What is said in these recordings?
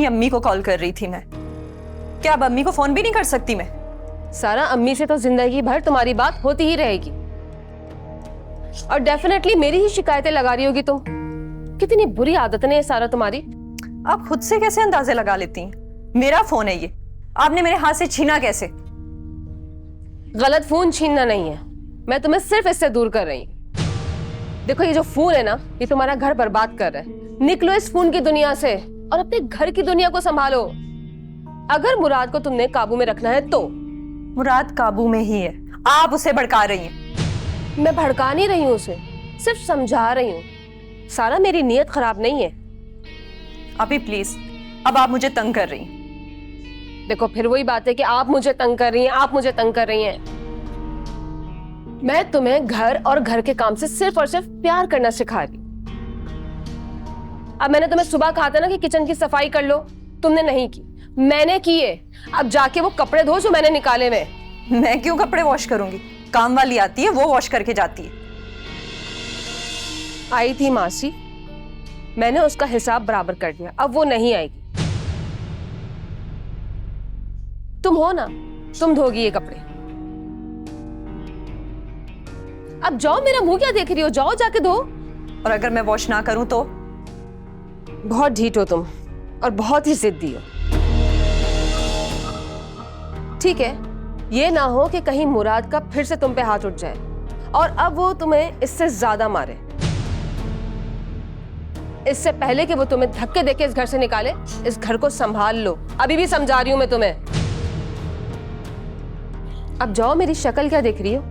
अपनी अम्मी को कॉल कर रही थी मैं। क्या अब अम्मी को फोन भी नहीं कर सकती मैं? सारा, अम्मी से तो जिंदगी भर तुम्हारी बात होती ही रहेगी और डेफिनेटली मेरी ही शिकायतें लगा रही होगी तुम। कितनी बुरी आदत है सारा तुम्हारी। आप खुद से कैसे अंदाजे लगा लेती हैं? मेरा फोन है ये, आपने मेरे हाथ से छीना कैसे? गलत फोन छीनना नहीं है, मैं तुम्हें सिर्फ इससे दूर कर रही हूँ। देखो ये जो फोन है ना, ये तुम्हारा घर बर्बाद कर रहा है। निकलो इस फोन की दुनिया से और अपने घर की दुनिया को संभालो। अगर मुराद को तुमने काबू में रखना है तो। मुराद काबू में ही है, आप उसे भड़का रही हैं। मैं भड़का नहीं रही हूँ उसे, सिर्फ समझा रही हूँ। सारा, मेरी नीयत खराब नहीं है। अभी प्लीज, अब आप मुझे तंग कर रही हैं। देखो फिर वही बात है कि आप मुझे तंग कर रही हैं, आप मुझे तंग कर रही हैं। मैं तुम्हें घर और घर के काम से सिर्फ और सिर्फ प्यार करना सिखा रही। अब मैंने तुम्हें सुबह कहा था ना कि किचन की सफाई कर लो, तुमने नहीं की, मैंने की है। अब जाके वो कपड़े धो जो मैंने निकाले हुए। मैं क्यों कपड़े वॉश करूंगी? काम वाली आती है, वो वॉश करके जाती है। आई थी मासी, मैंने उसका हिसाब बराबर कर दिया, अब वो नहीं आएगी। तुम हो ना, तुम धोगी ये कपड़े। अब जाओ, मेरा मुंह क्या देख रही हो? जाओ जाके धो। और अगर मैं वॉश ना करूं तो? बहुत ढीठ हो तुम और बहुत ही जिद्दी हो। ठीक है, ये ना हो कि कहीं मुराद का फिर से तुम पे हाथ उठ जाए और अब वो तुम्हें इससे ज्यादा मारे। इससे पहले कि वो तुम्हें धक्के देके इस घर से निकाले, इस घर को संभाल लो। अभी भी समझा रही हूं मैं तुम्हें। अब जाओ, मेरी शक्ल क्या देख रही हो?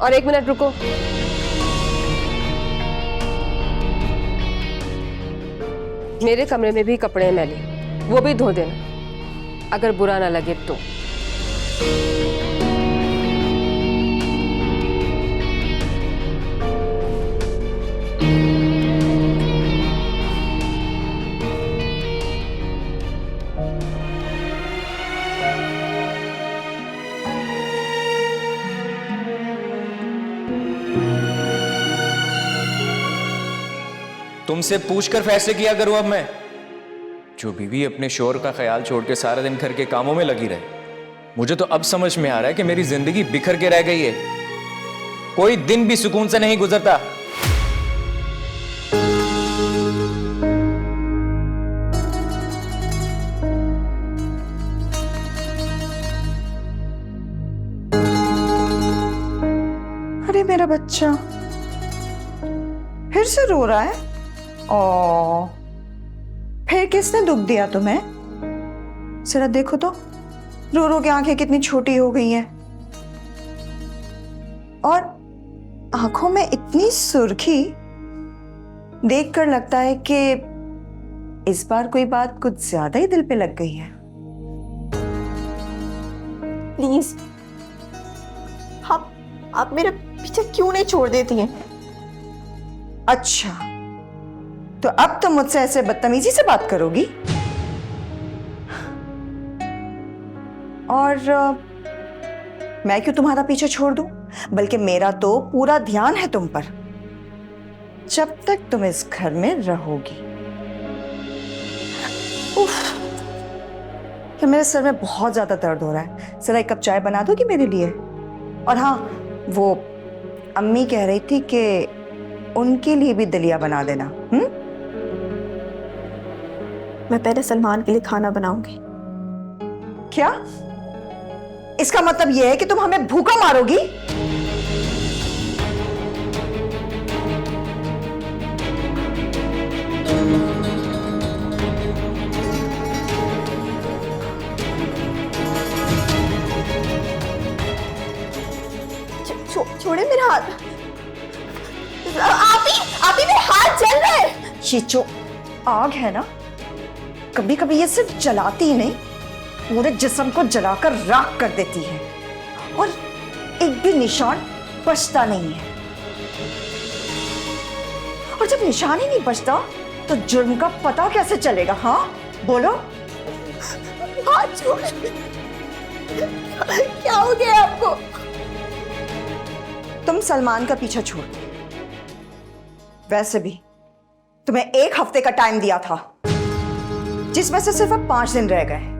और 1 मिनट रुको। मेरे कमरे में भी कपड़े हैं मैले, वो भी धो देना, अगर बुरा ना लगे तो। तुमसे पूछकर फैसले किया करूं अब मैं। जो बीवी अपने शोहर का ख्याल छोड़ के सारा दिन घर के कामों में लगी रहे। मुझे तो अब समझ में आ रहा है कि मेरी जिंदगी बिखर के रह गई है, कोई दिन भी सुकून से नहीं गुजरता। अरे मेरा बच्चा फिर से रो रहा है। ओ, फिर किसने दुख दिया तुम्हें? जरा देखो तो, रो रो के आंखें कितनी छोटी हो गई हैं और आंखों में इतनी सुर्खी। देखकर लगता है कि इस बार कोई बात कुछ ज्यादा ही दिल पे लग गई है। प्लीज, आप मेरे पीछे क्यों नहीं छोड़ देती हैं? अच्छा, तो अब तुम मुझसे ऐसे बदतमीजी से बात करोगी? और मैं क्यों तुम्हारा पीछे छोड़ दूं? बल्कि मेरा तो पूरा ध्यान है तुम पर, जब तक तुम इस घर में रहोगी। उफ, कि मेरे सर में बहुत ज्यादा दर्द हो रहा है। जरा 1 कप चाय बना दोगी मेरे लिए? और हाँ, वो अम्मी कह रही थी कि उनके लिए भी दलिया बना देना। मैं पहले सलमान के लिए खाना बनाऊंगी। क्या इसका मतलब यह है कि तुम हमें भूखा मारोगी? छोड़े मेरा हाथ। आप ही मेरे हाथ जल रहे हैं। ये जो आग है ना, कभी कभी ये सिर्फ जलाती ही नहीं, पूरे जिस्म को जलाकर राख कर देती है और एक भी निशान बचता नहीं है। और जब निशान ही नहीं बचता तो जुर्म का पता कैसे चलेगा? हाँ बोलो। हाथ छोड़। क्या हो गया आपको? तुम सलमान का पीछा छोड़ दो। वैसे भी तुम्हें 1 हफ्ते का टाइम दिया था, जिसमें से सिर्फ अब 5 दिन रह गए।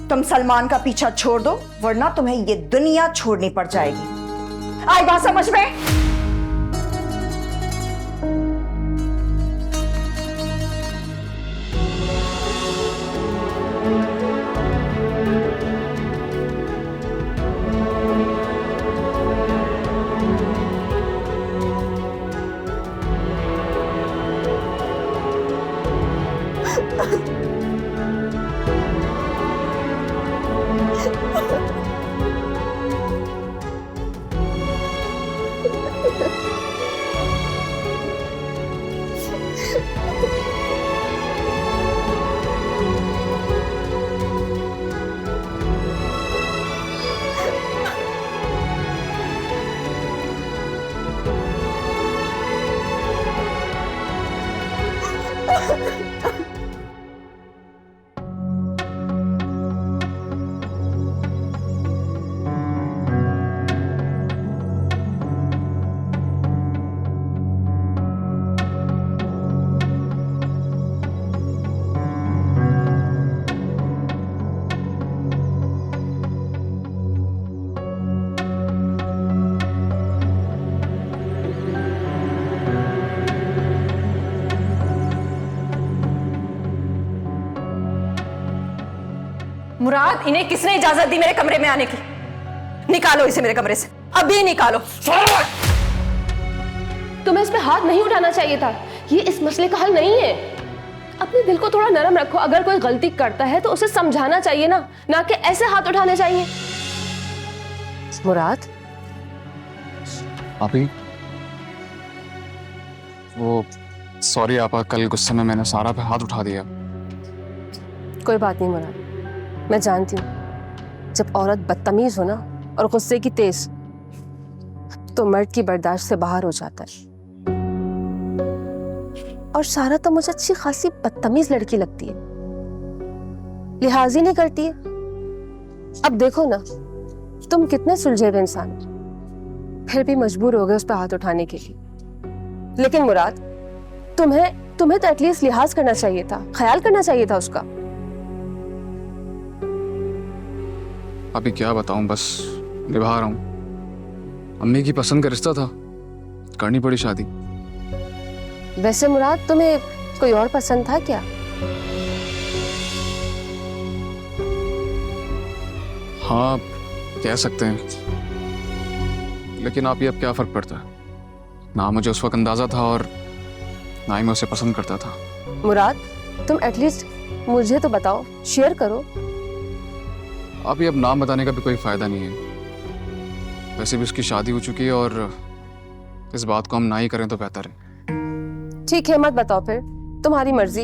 तुम सलमान का पीछा छोड़ दो, वरना तुम्हें ये दुनिया छोड़नी पड़ जाएगी। आई बात समझ में? मुराद, इन्हें किसने इजाजत दी मेरे कमरे में आने की? निकालो इसे मेरे कमरे से, अभी निकालो। तुम्हें इस पे हाथ नहीं उठाना चाहिए था। ये इस मसले का हल नहीं है। अपने दिल को थोड़ा नरम रखो। अगर कोई गलती करता है तो उसे समझाना चाहिए ना कि ऐसे हाथ उठाने चाहिए। मुराद, अभी वो सॉरी आपा, कल गुस्से में मैंने सारा पे हाथ उठा दिया। कोई बात नहीं मुराद, मैं जानती हूँ जब औरत बदतमीज हो ना और गुस्से की तेज, तो मर्द की बर्दाश्त से बाहर हो जाता है। और सारा तो मुझे अच्छी खासी बदतमीज लड़की लगती है, लिहाज ही नहीं करती है। अब देखो ना, तुम कितने सुलझे हुए इंसान, फिर भी मजबूर हो गए उस पर हाथ उठाने के लिए। लेकिन मुराद, तुम्हें तो एटलीस्ट लिहाज करना चाहिए था, ख्याल करना चाहिए था उसका। अभी क्या बताऊं, बस निभा रहा हूं। अम्मी की पसंद का रिश्ता था, करनी पड़ी शादी। वैसे मुराद, तुम्हें कोई और पसंद था क्या? हाँ, कह सकते हैं, लेकिन आप ये अब क्या फर्क पड़ता है? ना मुझे उस वक्त अंदाजा था और ना ही मैं उसे पसंद करता था। मुराद, तुम एटलीस्ट मुझे तो बताओ, शेयर करो। अभी अब नाम बताने का भी कोई फायदा नहीं है। वैसे भी उसकी शादी हो चुकी है और इस बात को हम ना ही करें तो बेहतर है। ठीक है, मत बताओ फिर, तुम्हारी मर्जी।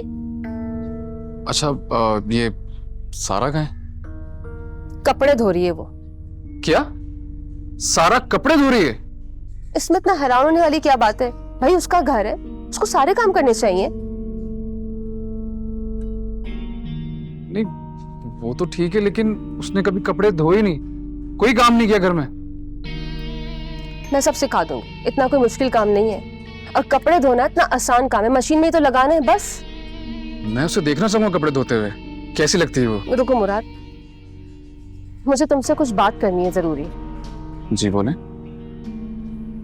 अच्छा, ये सारा कहाँ है? कपड़े धो रही है वो। क्या? सारा कपड़े धो रही है? इसमें इतना हैरान होने वाली क्या बात है? भाई, उसका घर है, उसको सारे काम करने चाहिए। नहीं, वो तो ठीक है, लेकिन उसने कभी कपड़े धोए नहीं, कोई काम नहीं किया घर में। मैं सब सिखा दूंगी, इतना कोई मुश्किल काम नहीं है। और कपड़े धोना इतना आसान काम है, मशीन में ही तो लगाना है बस। मैं उसे देखना चाहूंगा कपड़े धोते हुए, कैसी लगती है वो। रुको मुराद, मुझे तुमसे कुछ बात करनी है जरूरी। जी बोले।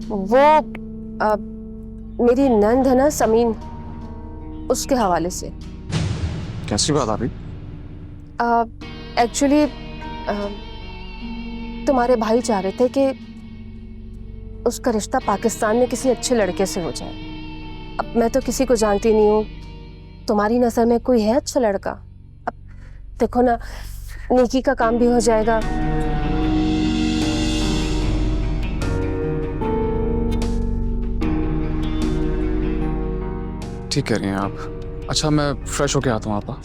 वो मेरी नंद है ना समीन, उसके हवाले से। कैसी बात आ रही? एक्चुअली तुम्हारे भाई चाह रहे थे कि उसका रिश्ता पाकिस्तान में किसी अच्छे लड़के से हो जाए। अब मैं तो किसी को जानती नहीं हूँ, तुम्हारी नजर में कोई है अच्छा लड़का? अब देखो ना, नेकी का काम भी हो जाएगा। ठीक कह रही हैं आप। अच्छा, मैं फ्रेश होके आता हूँ आपा।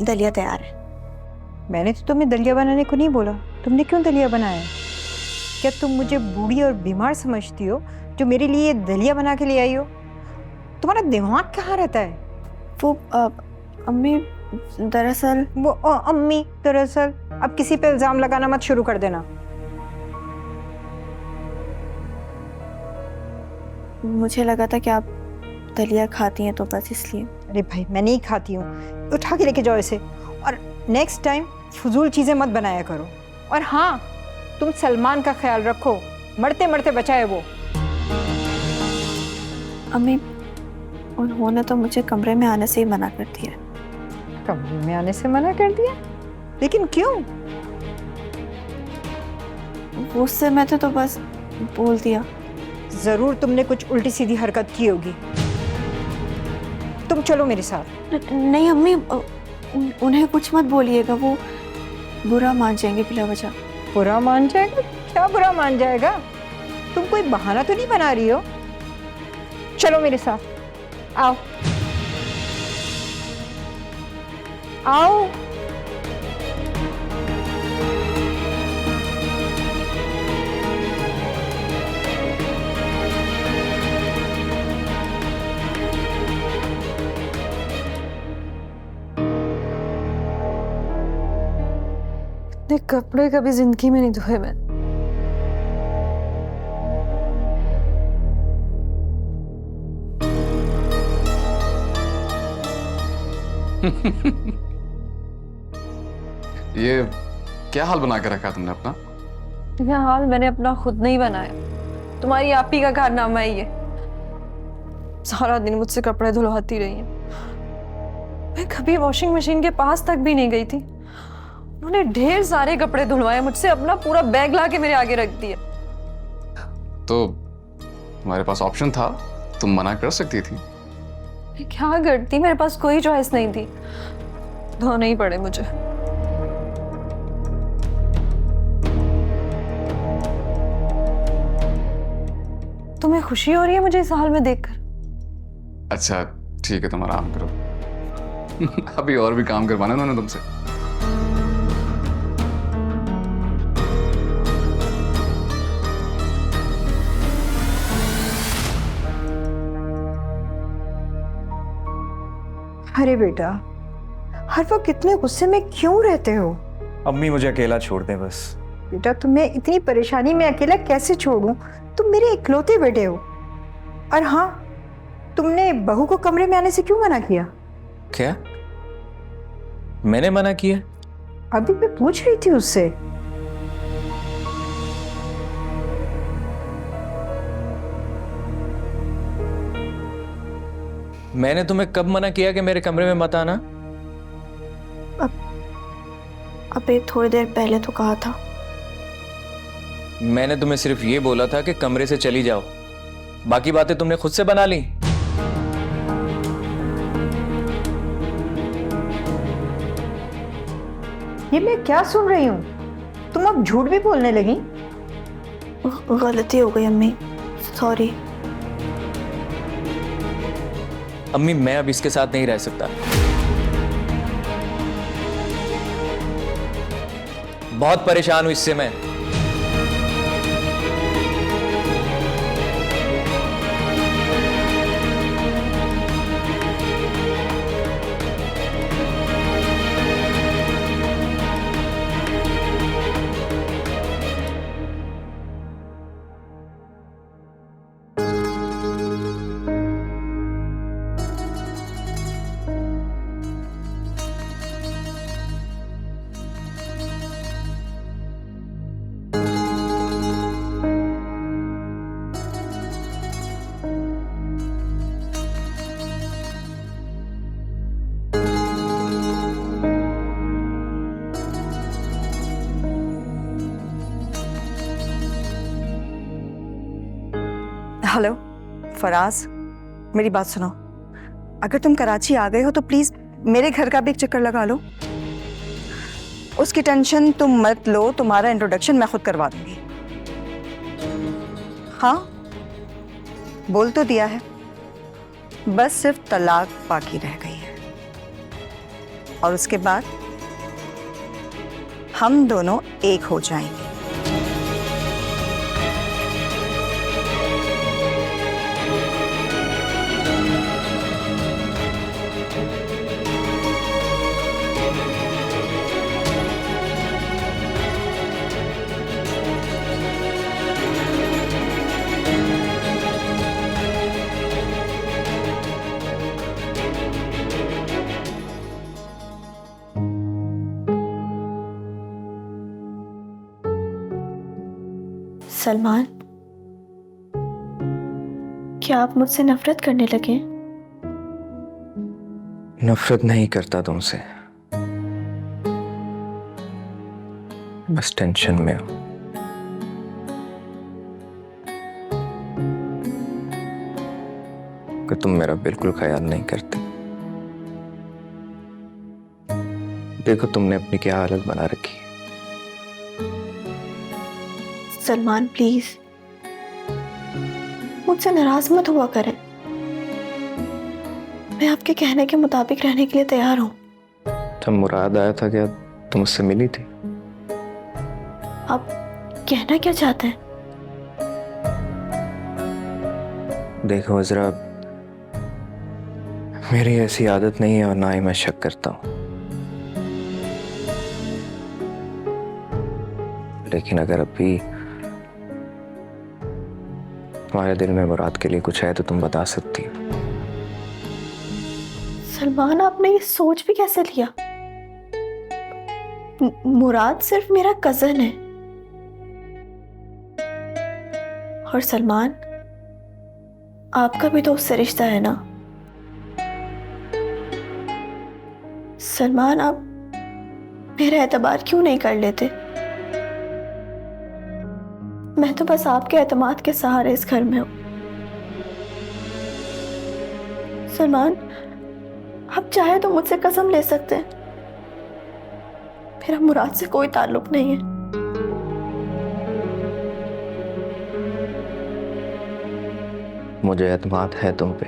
दलिया तैयार है। मैंने तो तुम्हें दलिया बनाने को नहीं बोला, तुमने क्यों दलिया बनाया? क्या तुम मुझे बूढ़ी और बीमार समझती हो जो मेरे लिए दलिया बना के ले आई हो? तुम्हारा दिमाग कहाँ रहता है? वो अम्मी दरअसल वो अम्मी दरअसल, अब किसी पे इल्जाम लगाना मत शुरू कर देना। मुझे लगा था कि आप दलिया खाती हैं तो बस इसलिए। अरे भाई मैं नहीं खाती हूँ, उठा के लेके जाओ इसे। और नेक्स्ट टाइम फजूल चीजें मत बनाया करो। और हाँ, तुम सलमान का ख्याल रखो, मरते मरते बचाए वो। अम्मी उन्होंने तो मुझे कमरे में आने से ही मना कर दिया। कमरे में आने से मना कर दिया? लेकिन क्यों? गुस्से में थे तो बस बोल दिया। जरूर तुमने कुछ उल्टी सीधी हरकत की होगी। तुम चलो मेरे साथ। नहीं अम्मी, उन्हें कुछ मत बोलिएगा, वो बुरा मान जाएंगे बिला वजह। बुरा मान जाएगा? क्या बुरा मान जाएगा? तुम कोई बहाना तो नहीं बना रही हो? चलो मेरे साथ, आओ आओ। इतने कपड़े कभी जिंदगी में नहीं धोए मैं। ये क्या हाल बना के रखा है तुमने अपना? यह हाल मैंने अपना खुद नहीं बनाया, तुम्हारी आप ही का कारनामा है ये। सारा दिन मुझसे कपड़े धुलवाती रही है। मैं कभी वॉशिंग मशीन के पास तक भी नहीं गई थी। उन्होंने ढेर सारे कपड़े धुलवाए मुझसे, अपना पूरा बैग ला के मेरे आगे रख दिया। तो तुम्हारे पास ऑप्शन था, तुम मना कर सकती थी। मैं क्या करती, मेरे पास कोई चॉइस नहीं थी। धोने ही पड़े मुझे। तुम्हें खुशी हो रही है मुझे इस हाल में देखकर? अच्छा ठीक है, तुम आराम करो। अभी और भी काम करवाना है उन्होंने तुमसे। अरे बेटा, हर वक्त इतने गुस्से में क्यों रहते हो? अम्मी मुझे अकेला छोड़ दें बस। बेटा तुम्हें इतनी परेशानी में अकेला कैसे छोड़ूं? तुम मेरे इकलौते बेटे हो। और हाँ, तुमने बहू को कमरे में आने से क्यों मना किया? क्या मैंने मना किया? अभी मैं पूछ रही थी उससे। मैंने तुम्हें कब मना किया कि मेरे कमरे में मत आना? अबे थोड़ी देर पहले तो कहा था। मैंने तुम्हें सिर्फ ये बोला था कि कमरे से चली जाओ, बाकी बातें तुमने खुद से बना ली। ये मैं क्या सुन रही हूँ? तुम अब झूठ भी बोलने लगी? गलती हो गई अम्मी, सॉरी। अम्मी मैं अब इसके साथ नहीं रह सकता। बहुत परेशान हूं इससे मैं। हेलो फराज, मेरी बात सुनो। अगर तुम कराची आ गए हो तो प्लीज मेरे घर का भी एक चक्कर लगा लो। उसकी टेंशन तुम मत लो, तुम्हारा इंट्रोडक्शन मैं खुद करवा दूंगी। हाँ, बोल तो दिया है, बस सिर्फ तलाक बाकी रह गई है। और उसके बाद हम दोनों एक हो जाएंगे। सलमान, क्या आप मुझसे नफरत करने लगे? नफरत नहीं करता तुमसे, बस टेंशन में हो। कि तुम मेरा बिल्कुल ख्याल नहीं करते। देखो तुमने अपनी क्या हालत बना रखी है। सलमान प्लीज, मुझसे नाराज मत हुआ करें। मैं आपके कहने के मुताबिक रहने के लिए तैयार हूं। जब मुराद आया था क्या तुम उससे मिली थी? आप कहना क्या चाहते हैं? देखो अजरा, मेरी ऐसी आदत नहीं है और ना ही मैं शक करता हूं, लेकिन अगर अभी तुम्हारे दिल में मुराद के लिए कुछ है तो तुम बता सकती हो। सलमान, आपने ये सोच भी कैसे लिया? मुराद सिर्फ मेरा कजन है। और सलमान, आपका भी तो उससे रिश्ता है ना? सलमान, आप मेरा एतबार क्यों नहीं कर लेते? मैं तो बस आपके एतमाद के सहारे इस घर में हूं। सलमान, आप चाहे तो मुझसे कसम ले सकते हैं, मेरा मुराद से कोई ताल्लुक नहीं है। मुझे एतमाद है तुम पे,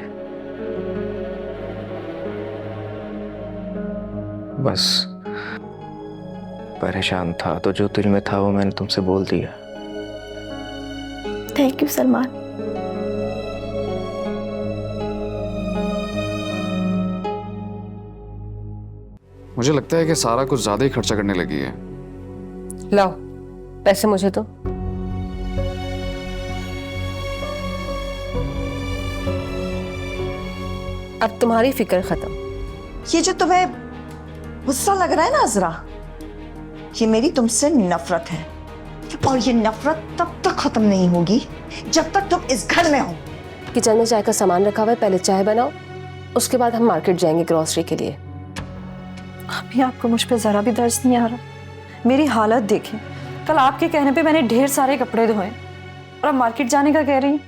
बस परेशान था तो जो दिल में था वो मैंने तुमसे बोल दिया। Thank you Salman. मुझे लगता है कि सारा कुछ ज्यादा ही खर्चा करने लगी है। लाओ पैसे मुझे तो। अब तुम्हारी फिक्र खत्म। ये जो तुम्हें गुस्सा लग रहा है ना अजरा, ये मेरी तुमसे नफरत है, और ये नफरत तब तक खत्म नहीं होगी जब तक तुम इस घर में हो। किचन में चाय का सामान रखा हुआ है, पहले चाय बनाओ, उसके बाद हम मार्केट जाएंगे ग्रोसरी के लिए। अभी आपको मुझ पे जरा भी दर्द नहीं आ रहा? मेरी हालत देखें, कल आपके कहने पे मैंने ढेर सारे कपड़े धोए और अब मार्केट जाने का कह रही हैं।